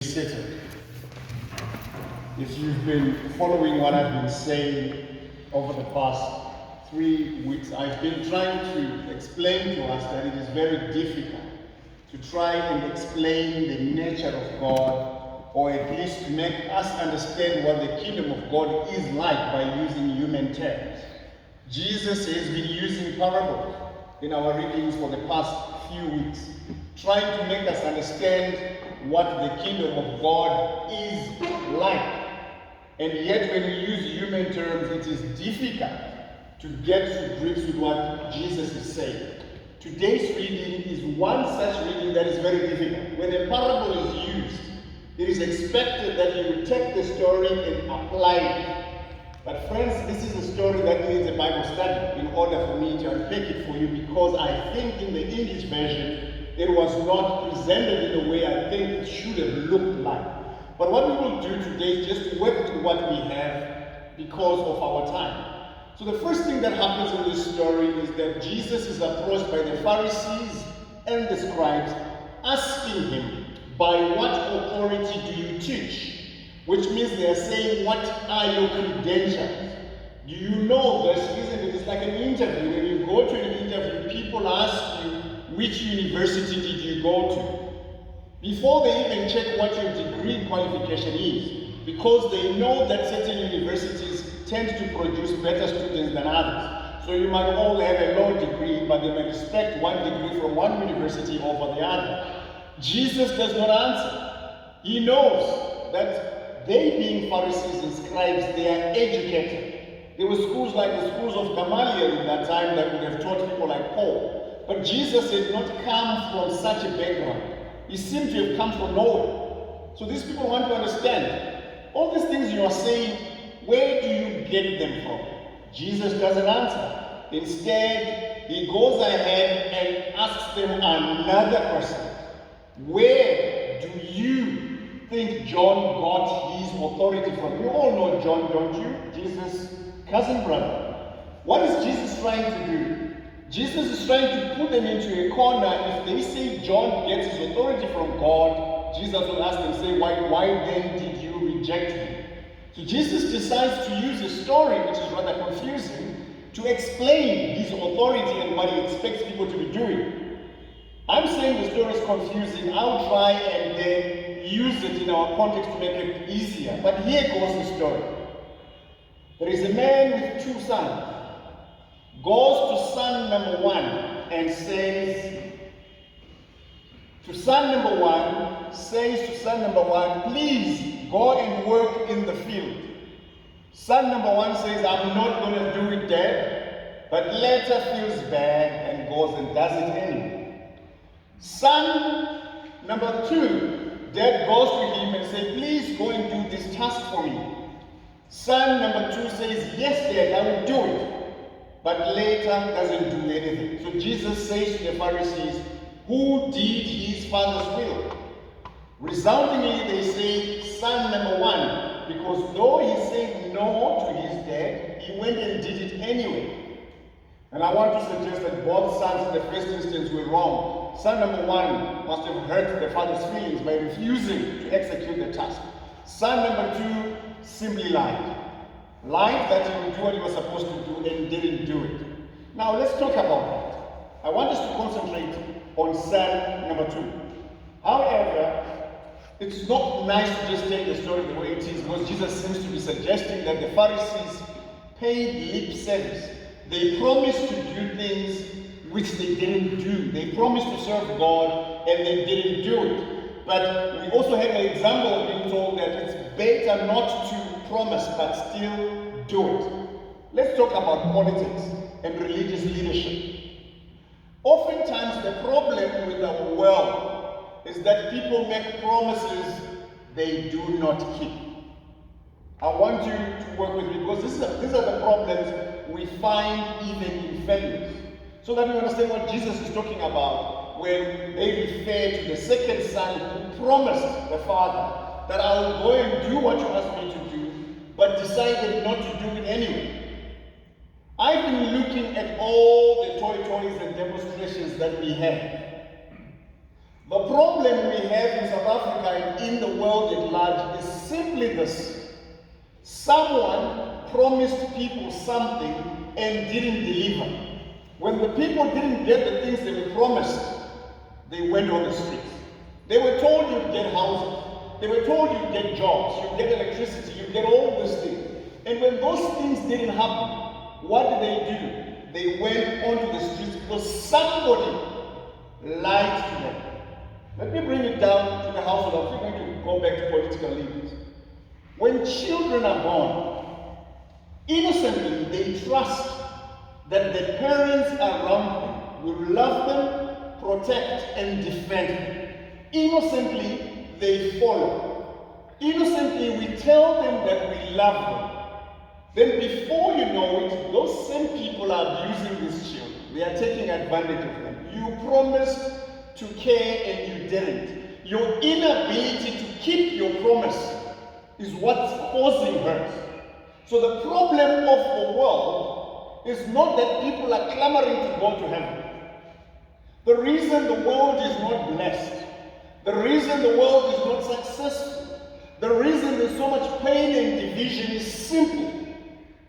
Seated. If you've been following what I've been saying over the past 3 weeks, I've been trying to explain to us that it is very difficult to try and explain the nature of God, or at least to make us understand what the kingdom of God is like by using human terms. Jesus has been using parables in our readings for the past few weeks, trying to make us understand what the kingdom of God is like. And yet when we use human terms, it is difficult to get to grips with what Jesus is saying. Today's reading is one such reading that is very difficult. When a parable is used, it is expected that you will take the story and apply it. But friends, this is a story that needs a Bible study in order for me to unpack it for you, because I think in the English version, it was not presented in a way I think it should have looked like. But what we will do today is just work with what we have because of our time. So the first thing that happens in this story is that Jesus is approached by the Pharisees and the scribes, asking him, "By what authority do you teach?" Which means they are saying, "What are your credentials?" Do you know this? Isn't it? It's like an interview. When you go to an interview, people ask you, which university did you go to? Before they even check what your degree qualification is, because they know that certain universities tend to produce better students than others. So you might all have a low degree, but they may expect one degree from one university over the other. Jesus does not answer. He knows that they, being Pharisees and scribes, they are educated. There were schools like the schools of Gamaliel in that time that would have taught people like Paul. But Jesus had not come from such a background. He seemed to have come from nowhere. So these people want to understand, all these things you are saying, where do you get them from? Jesus doesn't answer. Instead, he goes ahead and asks them another question. Where do you think John got his authority from? You all know John, don't you? Jesus' cousin brother. What is Jesus trying to do? Jesus is trying to put them into a corner. If they say John gets his authority from God, Jesus will ask them, say, why then did you reject him? So Jesus decides to use a story, which is rather confusing, to explain his authority and what he expects people to be doing. I'm saying the story is confusing. I'll try and then use it in our context to make it easier. But here goes the story. There is a man with 2 sons. Goes to son number 1 and says to son number 1, please go and work in the field. Son number 1 says, I'm not going to do it, Dad, but later feels bad and goes and does it anyway. Son number 2, Dad goes to him and says, please go and do this task for me. Son number 2 says, yes, Dad, I will do it. But later doesn't do anything. So Jesus says to the Pharisees, who did his father's will? Resoundingly, they say, son number 1, because though he said no to his dad, he went and did it anyway. And I want to suggest that both sons in the first instance were wrong. Son number 1 must have hurt the father's feelings by refusing to execute the task. Son number 2 simply lied. Lied that he would do what he was supposed to do and didn't do it. Now let's talk about that. I want us to concentrate on son number 2. However, it's not nice to just take the story the way it is, because Jesus seems to be suggesting that the Pharisees paid lip service. They promised to do things which they didn't do. They promised to serve God and they didn't do it. But we also have an example of being told that it's better not to promise but still do it. Let's talk about politics and religious leadership. Oftentimes the problem with our world is that people make promises they do not keep. I want you to work with me, because these are the problems we find even in families. So that we understand what Jesus is talking about when they refer to the second son who promised the father that I will go and do what you asked me to do, but decided not to do it anyway. I've been looking at all the toys and demonstrations that we have. The problem we have in South Africa and in the world at large is simply this. Someone promised people something and didn't deliver. When the people didn't get the things they were promised, they went on the streets. They were told you'd get houses. They were told you'd get jobs, you'd get electricity, you'd get all these things. And when those things didn't happen, what did they do? They went onto the streets because somebody lied to them. Let me bring it down to the household. I'm going to go back to political leaders. When children are born, innocently they trust that the parents around them will love them, protect, and defend them. Innocently they follow. Innocently we tell them that we love them. Then before you know it, those same people are abusing these children. They are taking advantage of them. You promised to care and you didn't. Your inability to keep your promise is what's causing hurt. So the problem of the world is not that people are clamoring to go to heaven. The reason the world is not blessed, the reason the world is not successful, the reason there's so much pain and division is simple.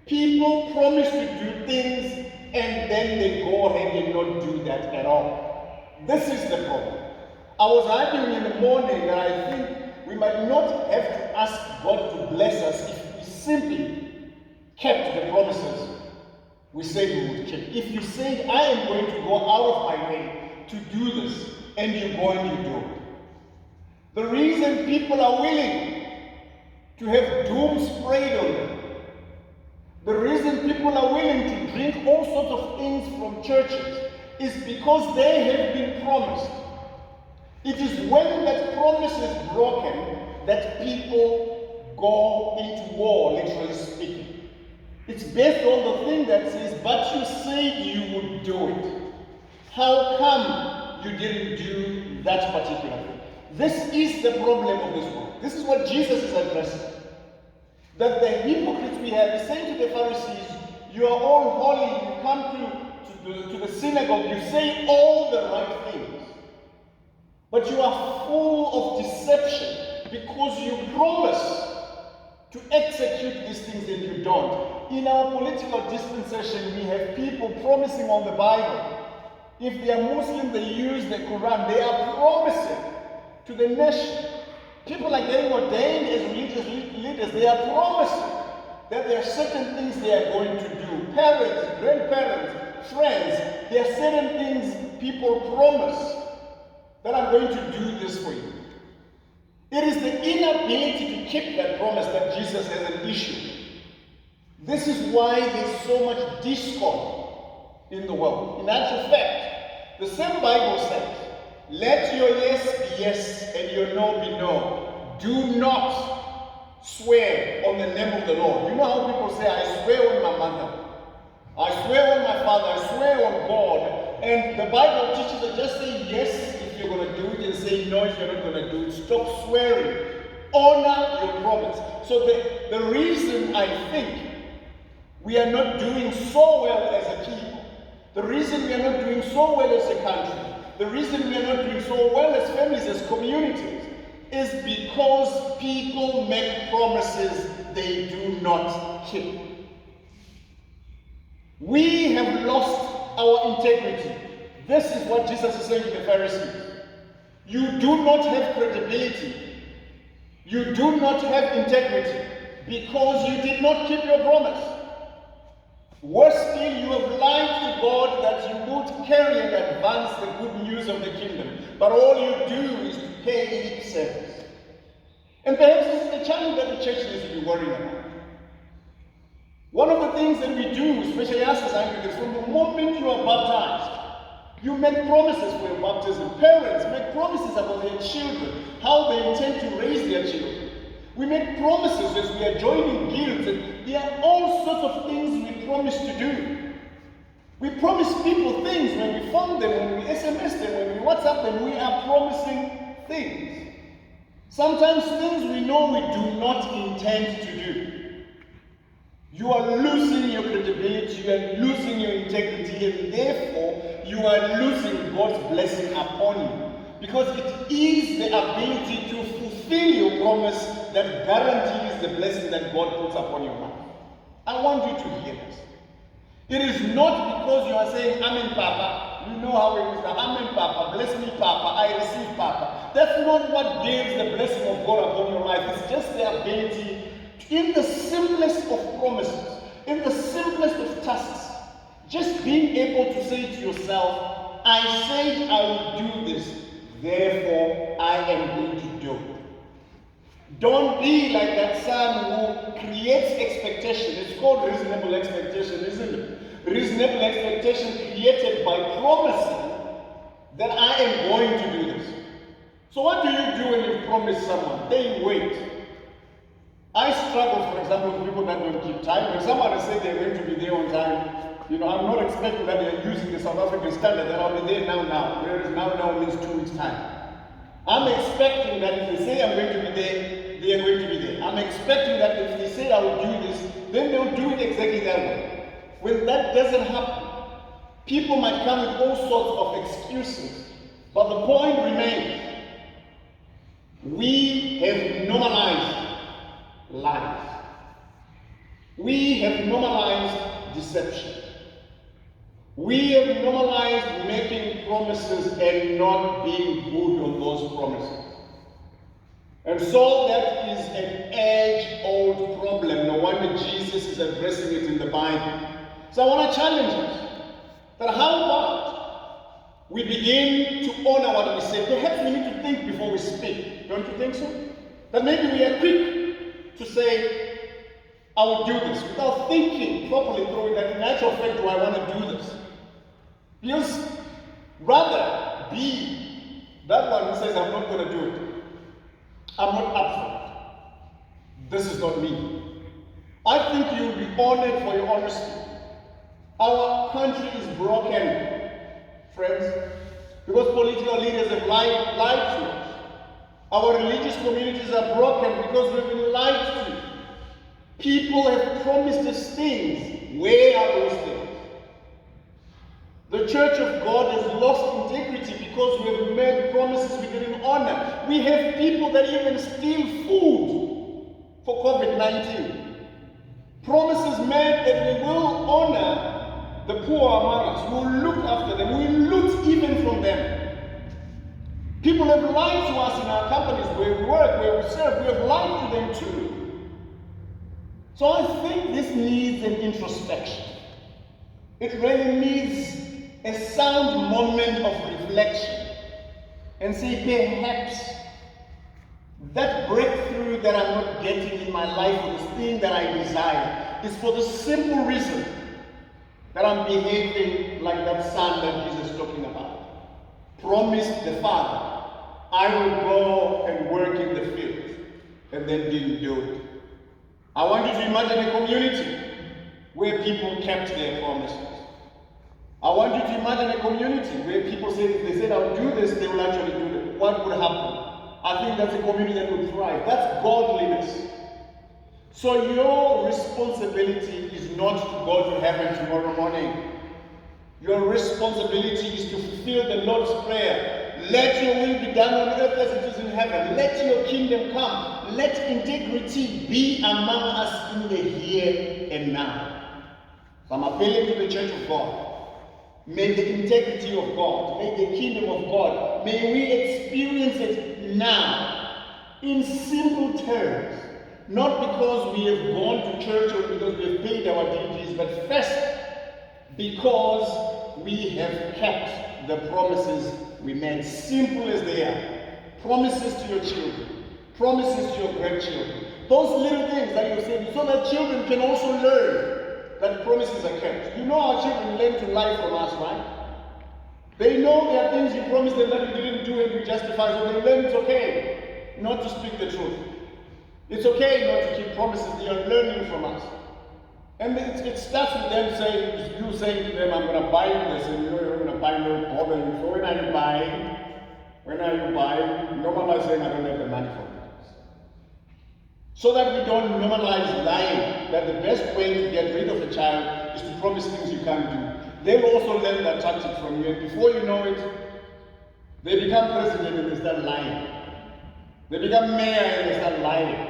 People promise to do things and then they go ahead and not do that at all. This is the problem. I was arguing in the morning that I think we might not have to ask God to bless us if we simply kept the promises we said we would keep. If you said, I am going to go out of my way to do this, and you go and you do it. The reason people are willing to have doom sprayed on them, the reason people are willing to drink all sorts of things from churches is because they have been promised. It is when that promise is broken that people go into war, literally speaking. It's based on the thing that says, but you said you would do it. How come you didn't do that particular thing? This is the problem of this world. This is what Jesus is addressing. That the hypocrites we have is saying to the Pharisees, you are all holy, you come to the synagogue, you say all the right things. But you are full of deception because you promise to execute these things and you don't. In our political dispensation, we have people promising on the Bible. If they are Muslim, they use the Quran. They are promising to the nation. People are getting ordained as religious leaders. They are promising that there are certain things they are going to do. Parents, grandparents, friends, there are certain things people promise that I'm going to do this for you. It is the inability to keep that promise that Jesus has an issue. This is why there's so much discord in the world. In actual fact, the same Bible says, let your yes be yes and your no be no. Do not swear on the name of the Lord. You know how people say, I swear on my mother, I swear on my father, I swear on God. And the Bible teaches that just say yes if you're going to do it and say no if you're not going to do it. Stop swearing. Honor your promise. So the reason I think we are not doing so well as a people, the reason we are not doing so well as a country, the reason we are not doing so well as families, as communities, is because people make promises they do not keep. We have lost our integrity. This is what Jesus is saying to the Pharisees. You do not have credibility. You do not have integrity because you did not keep your promise. Worse still, you have lied to God that you would carry and advance the good news of the kingdom. But all you do is to pay lip service. And perhaps this is the challenge that the church needs to be worrying about. One of the things that we do, especially us as Anglicans, from the moment you are baptized, you make promises for your baptism. Parents make promises about their children, how they intend to raise their children. We make promises as we are joining guilds, and there are all sorts of things we promise to do. We promise people things when we phone them, when we SMS them, when we WhatsApp them. We are promising things. Sometimes things we know we do not intend to do. You are losing your credibility, you are losing your integrity, and therefore you are losing God's blessing upon you. Because it is the ability to fulfill your promise that guarantees the blessing that God puts upon your life. I want you to hear this. It is not because you are saying, Amen, Papa. You know how it is. Amen, Papa. Bless me, Papa. I receive, Papa. That's not what gives the blessing of God upon your life. It's just the ability, in the simplest of promises, in the simplest of tasks, just being able to say to yourself, I said I will do this, therefore I am going to do it. Don't be like that son who creates expectation. It's called reasonable expectation, isn't it? Reasonable expectation created by promising that I am going to do this. So what do you do when you promise someone? They wait. I struggle, for example, with people that don't keep time. When someone has said they're going to be there on time, I'm not expecting that they're using the South African standard that I'll be there now. Whereas now means 2 weeks' time. I'm expecting that if they say I'm going to be there, they are going to be there. I'm expecting that if they say I will do this, then they'll do it exactly that way. When that doesn't happen, people might come with all sorts of excuses. But the point remains, we have normalized lies. We have normalized deception. We have normalized making promises and not being good on those promises. And so that is an age-old problem. No wonder Jesus is addressing it in the Bible. So I want to challenge us that how about we begin to honor what we say? Perhaps we need to think before we speak. Don't you think so? That maybe we are quick to say, I will do this, without thinking properly through that in actual fact, do I want to do this? Because rather be that one who says, I'm not going to do it. I'm not up for it. This is not me. I think you'll be honored for your honesty. Our country is broken, friends, because political leaders have lied to us. Our religious communities are broken because we've been lied to. People have promised us things. Where are those things? The Church of God has lost integrity because we have made promises we didn't honor. We have people that even steal food for COVID-19. Promises made that we will honor the poor among us. We will look after them. We will loot even from them. People have lied to us in our companies where we work, where we serve. We have lied to them too. So I think this needs an introspection. It really needs a sound moment of reflection and say, perhaps that breakthrough that I'm not getting in my life, or this thing that I desire, is for the simple reason that I'm behaving like that son that Jesus is talking about. Promised the Father, I will go and work in the field, and then didn't do it. I want you to imagine a community where people kept their promises. I want you to imagine a community where people say, if they said I'll do this, they will actually do it. What would happen? I think that's a community that would thrive. That's godliness. So your responsibility is not to go to heaven tomorrow morning. Your responsibility is to fulfill the Lord's Prayer. Let your will be done on earth as it is in heaven. Let your kingdom come. Let integrity be among us in the here and now. So I'm appealing to the Church of God. May the integrity of God, may the kingdom of God, may we experience it now in simple terms. Not because we have gone to church or because we have paid our duties, but first because we have kept the promises we made, simple as they are. Promises to your children, promises to your grandchildren. Those little things that you say, so that children can also learn that promises are kept. You know our children learn to lie from us, right? They know there are things you promised them that you didn't do and you justify, so they learn it's okay not to speak the truth. It's okay not to keep promises. They are learning from us. And it starts with them saying, you saying to them, I'm going to buy you this, and you're going to buy no bother you. So when are you buying? When are you buying? Normally saying, I don't have the money for it. So that we don't normalize lying, that the best way to get rid of a child is to promise things you can't do. They'll also learn that tactic from you, and before you know it, They become president and they start lying. They become mayor and they start lying.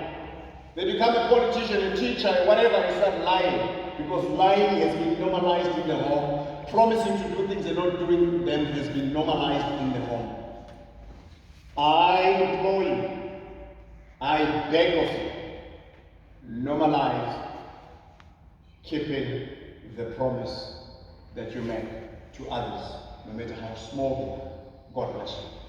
They become a politician, a teacher, whatever, and start lying. Because lying has been normalized in the home. Promising to do things and not doing them has been normalized in the home. I implore you, I beg of you, normalize keeping the promise that you make to others, no matter how small they are. God bless you.